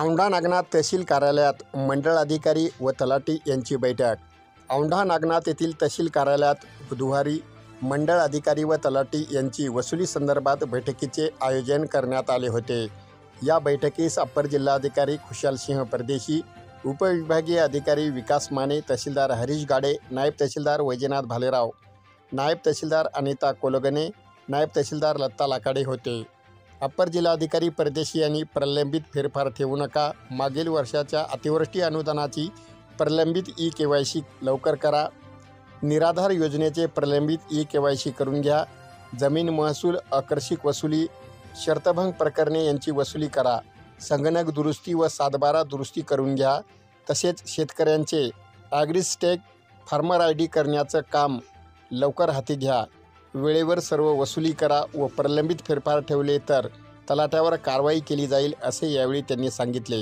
औंढा नागनाथ तहसील कार्यालयात मंडळ अधिकारी व तलाठी यांची बैठक। औंढा नागनाथ येथील तहसील कार्यालयात बुधवारी मंडळ अधिकारी व तलाठी यांची वसुली संदर्भात बैठकीचे आयोजन करण्यात आले होते। या बैठकीस अप्पर जिल्हाधिकारी खुशाल सिंह परदेशी, उपविभागीय अधिकारी विकास माने, तहसीलदार हरीश गाडे, नायब तहसीलदार वैजनाथ भालेराव, नायब तहसीलदार अनिता कोलगणे, नायब तहसीलदार लता लाकाडे होते। अप्पर जिल्हाधिकारी परदेशी यांनी प्रलंबित फेरफार ठेवू नका, मागील वर्षाच्या अतिवृष्टी अनुदानाची प्रलंबित ई-KYC लवकर करा, निराधार योजनेचे प्रलंबित ई-KYC करून घ्या, जमीन महसूल आकर्षक वसुली शर्तभंग प्रकरणे यांची वसुली करा, संगणक दुरुस्ती व 7/12 दुरुस्ती करून घ्या, तसेच शेतकऱ्यांचे ॲग्रिस्टेक फार्मर ID करण्याचं काम लवकर हाती घ्या, वेळेवर सर्व वसुली करा व प्रलंबित फेरफार ठेवले तर तलाठ्यावर कारवाई केली जाईल, असे यावेळी त्यांनी सांगितले।